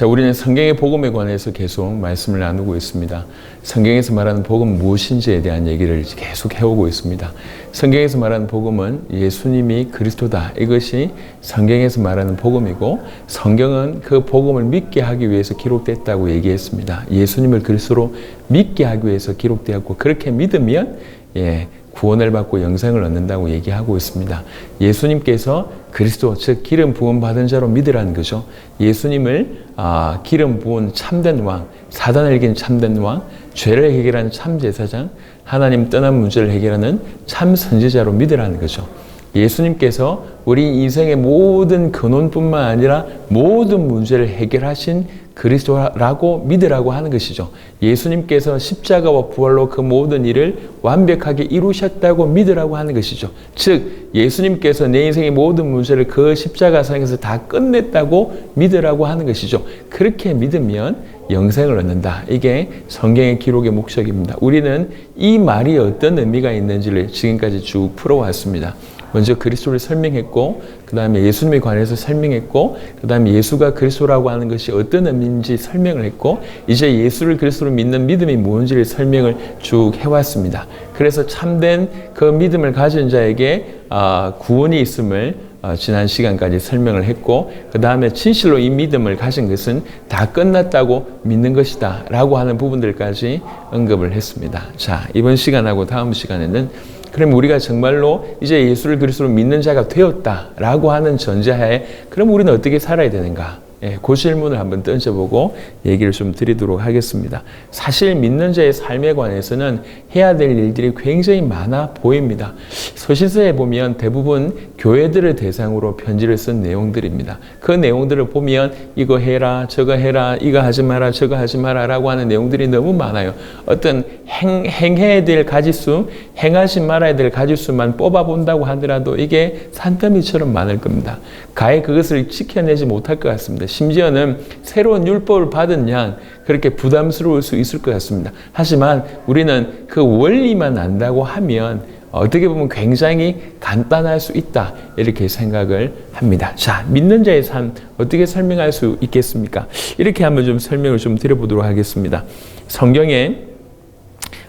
자, 우리는 성경의 복음에 관해서 계속 말씀을 나누고 있습니다. 성경에서 말하는 복음은 무엇인지에 대한 얘기를 계속 해오고 있습니다. 성경에서 말하는 복음은 예수님이 그리스도다. 이것이 성경에서 말하는 복음이고, 성경은 그 복음을 믿게 하기 위해서 기록됐다고 얘기했습니다. 예수님을 그리스도로 믿게 하기 위해서 기록되었고, 그렇게 믿으면 구원을 받고 영생을 얻는다고 얘기하고 있습니다. 예수님께서 그리스도, 즉 기름 부음 받은 자로 믿으라는 거죠. 예수님을 기름 부은 참된 왕, 사단을 이긴 참된 왕, 죄를 해결하는 참 제사장, 하나님 떠난 문제를 해결하는 참 선지자로 믿으라는 거죠. 예수님께서 우리 인생의 모든 근원뿐만 아니라 모든 문제를 해결하신 그리스도라고 믿으라고 하는 것이죠. 예수님께서 십자가와 부활로 그 모든 일을 완벽하게 이루셨다고 믿으라고 하는 것이죠. 즉 예수님께서 내 인생의 모든 문제를 그 십자가상에서 다 끝냈다고 믿으라고 하는 것이죠. 그렇게 믿으면 영생을 얻는다. 이게 성경의 기록의 목적입니다. 우리는 이 말이 어떤 의미가 있는지를 지금까지 쭉 풀어왔습니다. 먼저 그리스도를 설명했고, 그 다음에 예수님에 관해서 설명했고, 그 다음에 예수가 그리스도라고 하는 것이 어떤 의미인지 설명을 했고, 이제 예수를 그리스도로 믿는 믿음이 무엇인지를 설명을 쭉 해왔습니다. 그래서 참된 그 믿음을 가진 자에게 구원이 있음을 지난 시간까지 설명을 했고, 그 다음에 진실로 이 믿음을 가진 것은 다 끝났다고 믿는 것이다 라고 하는 부분들까지 언급을 했습니다. 자, 이번 시간하고 다음 시간에는 그럼 우리가 정말로 이제 예수를 그리스도로 믿는 자가 되었다라고 하는 전제하에 그럼 우리는 어떻게 살아야 되는가? 그 질문을 한번 던져보고 얘기를 좀 드리도록 하겠습니다. 사실 믿는 자의 삶에 관해서는 해야 될 일들이 굉장히 많아 보입니다. 서신서에 보면 대부분 교회들을 대상으로 편지를 쓴 내용들입니다. 그 내용들을 보면 이거 해라, 저거 해라, 이거 하지 마라, 저거 하지 마라 라고 하는 내용들이 너무 많아요. 어떤 행해야 될 가지수, 행하지 말아야 될 가지수만 뽑아본다고 하더라도 이게 산더미처럼 많을 겁니다. 가히 그것을 지켜내지 못할 것 같습니다. 심지어는 새로운 율법을 받은 양 그렇게 부담스러울 수 있을 것 같습니다. 하지만 우리는 그 원리만 안다고 하면 어떻게 보면 굉장히 간단할 수 있다 이렇게 생각을 합니다. 자, 믿는 자의 삶 어떻게 설명할 수 있겠습니까? 이렇게 한번 좀 설명을 좀 드려보도록 하겠습니다. 성경에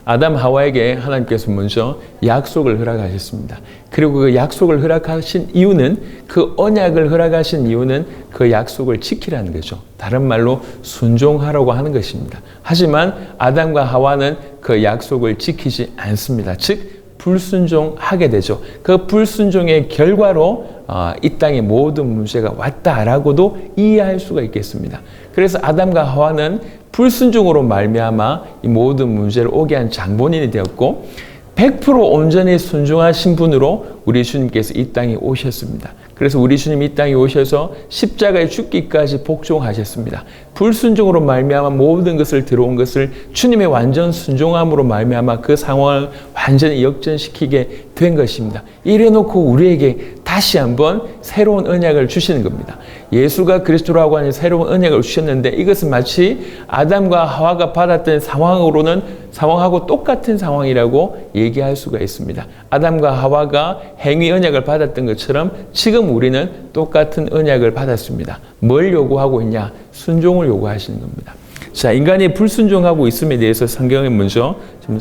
아담 하와에게 하나님께서 먼저 약속을 허락하셨습니다. 그리고 그 약속을 허락하신 이유는, 그 언약을 허락하신 이유는 그 약속을 지키라는 거죠. 다른 말로 순종하라고 하는 것입니다. 하지만 아담과 하와는 그 약속을 지키지 않습니다. 즉 불순종하게 되죠. 그 불순종의 결과로 이 땅에 모든 문제가 왔다라고도 이해할 수가 있겠습니다. 그래서 아담과 하와는 불순종으로 말미암아 이 모든 문제를 오게 한 장본인이 되었고, 100% 온전히 순종하신 분으로 우리 주님께서 이 땅에 오셨습니다. 그래서 우리 주님 이 땅에 오셔서 십자가에 죽기까지 복종하셨습니다. 불순종으로 말미암아 모든 것을 들어온 것을 주님의 완전 순종함으로 말미암아 그 상황을 완전히 역전시키게 된 것입니다. 이래놓고 우리에게 다시 한번 새로운 언약을 주시는 겁니다. 예수가 그리스도라고 하는 새로운 언약을 주셨는데 이것은 마치 아담과 하와가 받았던 상황하고 똑같은 상황이라고 얘기할 수가 있습니다. 아담과 하와가 행위 언약을 받았던 것처럼 지금 우리는 똑같은 언약을 받았습니다. 뭘 요구하고 있냐? 순종을 요구하시는 겁니다. 자, 인간이 불순종하고 있음에 대해서 성경에 먼저 좀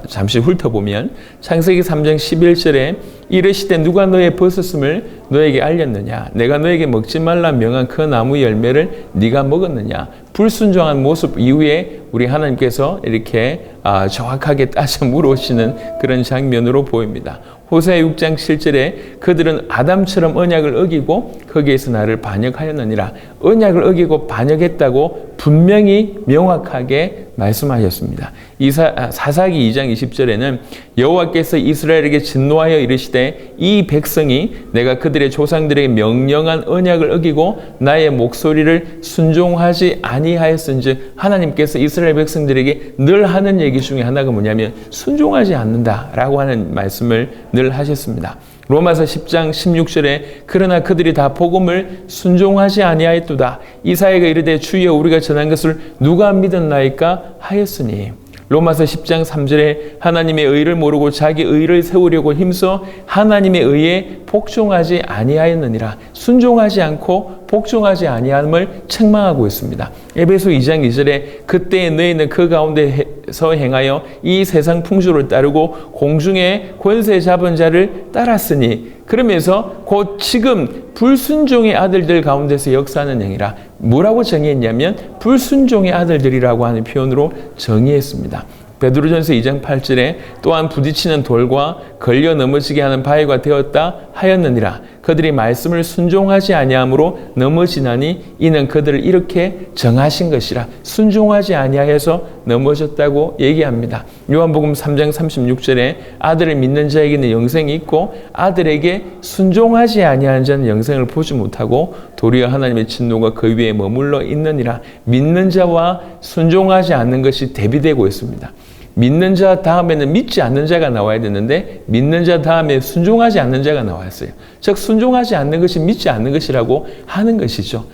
잠시 훑어보면 창세기 3장 11절에 이르시되 누가 너의 벗었음을 너에게 알렸느냐? 내가 너에게 먹지 말라 명한 그 나무 열매를 네가 먹었느냐? 불순종한 모습 이후에 우리 하나님께서 이렇게 정확하게 따져 물으시는 그런 장면으로 보입니다. 호세아 6장 7절에 그들은 아담처럼 언약을 어기고 거기에서 나를 반역하였느니라. 언약을 어기고 반역했다고 분명히 명확하게 말씀하셨습니다. 사사기 2장 20절에는 여호와께서 이스라엘에게 진노하여 이르시되 이 백성이 내가 그들의 조상들에게 명령한 언약을 어기고 나의 목소리를 순종하지 아니하였은즉, 하나님께서 이스라엘 백성들에게 늘 하는 얘기 중에 하나가 뭐냐면 순종하지 않는다라고 하는 말씀을 늘 하셨습니다. 로마서 10장 16절에 그러나 그들이 다 복음을 순종하지 아니하였도다. 이사야가 이르되 주여 우리가 전한 것을 누가 믿었나이까 하였으니. 로마서 10장 3절에 하나님의 의를 모르고 자기 의를 세우려고 힘써 하나님의 의에 복종하지 아니하였느니라. 순종하지 않고 복종하지 아니함을 책망하고 있습니다. 에베소 2장 2절에 그때 너희는 그 가운데서 행하여 이 세상 풍조를 따르고 공중의 권세 잡은 자를 따랐으니, 그러면서 곧 지금 불순종의 아들들 가운데서 역사하는 영이라. 뭐라고 정의했냐면 불순종의 아들들이라고 하는 표현으로 정의했습니다. 베드로전서 2장 8절에 또한 부딪히는 돌과 걸려 넘어지게 하는 바위가 되었다 하였느니라. 그들이 말씀을 순종하지 아니함으로 넘어지나니 이는 그들을 이렇게 정하신 것이라. 순종하지 아니하여서 넘어졌다고 얘기합니다. 요한복음 3장 36절에 아들을 믿는 자에게는 영생이 있고 아들에게 순종하지 아니하는 자는 영생을 보지 못하고 도리어 하나님의 진노가 그 위에 머물러 있느니라. 믿는 자와 순종하지 않는 것이 대비되고 있습니다. 믿는 자 다음에는 믿지 않는 자가 나와야 되는데 믿는 자 다음에 순종하지 않는 자가 나왔어요. 즉 순종하지 않는 것이 믿지 않는 것이라고 하는 것이죠.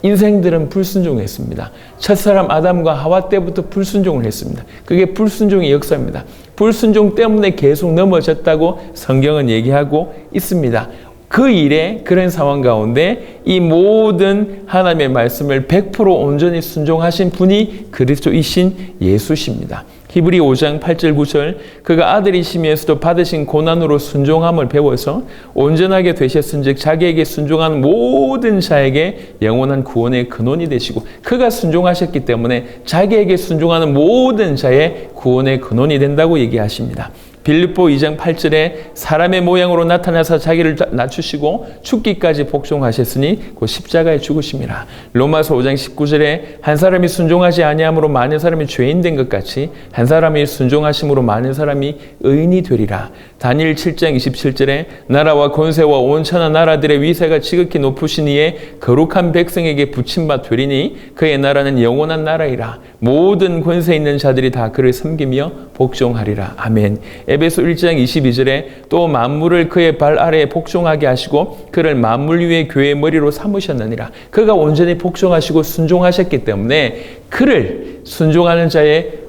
인생들은 불순종했습니다. 첫사람 아담과 하와 때부터 불순종을 했습니다. 그게 불순종의 역사입니다. 불순종 때문에 계속 넘어졌다고 성경은 얘기하고 있습니다. 그 일에 그런 상황 가운데 이 모든 하나님의 말씀을 100% 온전히 순종하신 분이 그리스도이신 예수십니다. 히브리 5장 8절 9절 그가 아들이시면서도 받으신 고난으로 순종함을 배워서 온전하게 되셨은즉 자기에게 순종하는 모든 자에게 영원한 구원의 근원이 되시고, 그가 순종하셨기 때문에 자기에게 순종하는 모든 자의 구원의 근원이 된다고 얘기하십니다. 빌립보 2장 8절에 사람의 모양으로 나타나서 자기를 낮추시고 죽기까지 복종하셨으니 곧 십자가에 죽으심이라. 로마서 5장 19절에 한 사람이 순종하지 아니함으로 많은 사람이 죄인 된 것 같이 한 사람이 순종하심으로 많은 사람이 의인이 되리라. 다니엘 7장 27절에 나라와 권세와 온 천하 나라들의 위세가 지극히 높으신 이에 거룩한 백성에게 붙임바 되리니 그의 나라는 영원한 나라이라. 모든 권세 있는 자들이 다 그를 섬기며 복종하리라. 아멘. 에베소 1장 22절에 또 만물을 그의 발 아래에 복종하게 하시고 그를 만물 위의 교회의 머리로 삼으셨느니라. 그가 온전히 복종하시고 순종하셨기 때문에 그를 순종하는 자의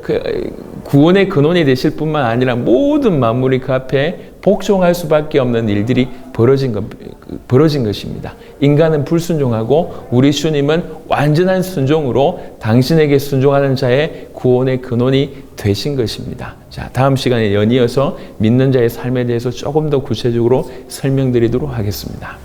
구원의 근원이 되실 뿐만 아니라 모든 만물이 그 앞에 복종할 수밖에 없는 일들이 벌어진 것입니다. 인간은 불순종하고 우리 주님은 완전한 순종으로 당신에게 순종하는 자의 구원의 근원이 되신 것입니다. 자, 다음 시간에 연이어서 믿는 자의 삶에 대해서 조금 더 구체적으로 설명드리도록 하겠습니다.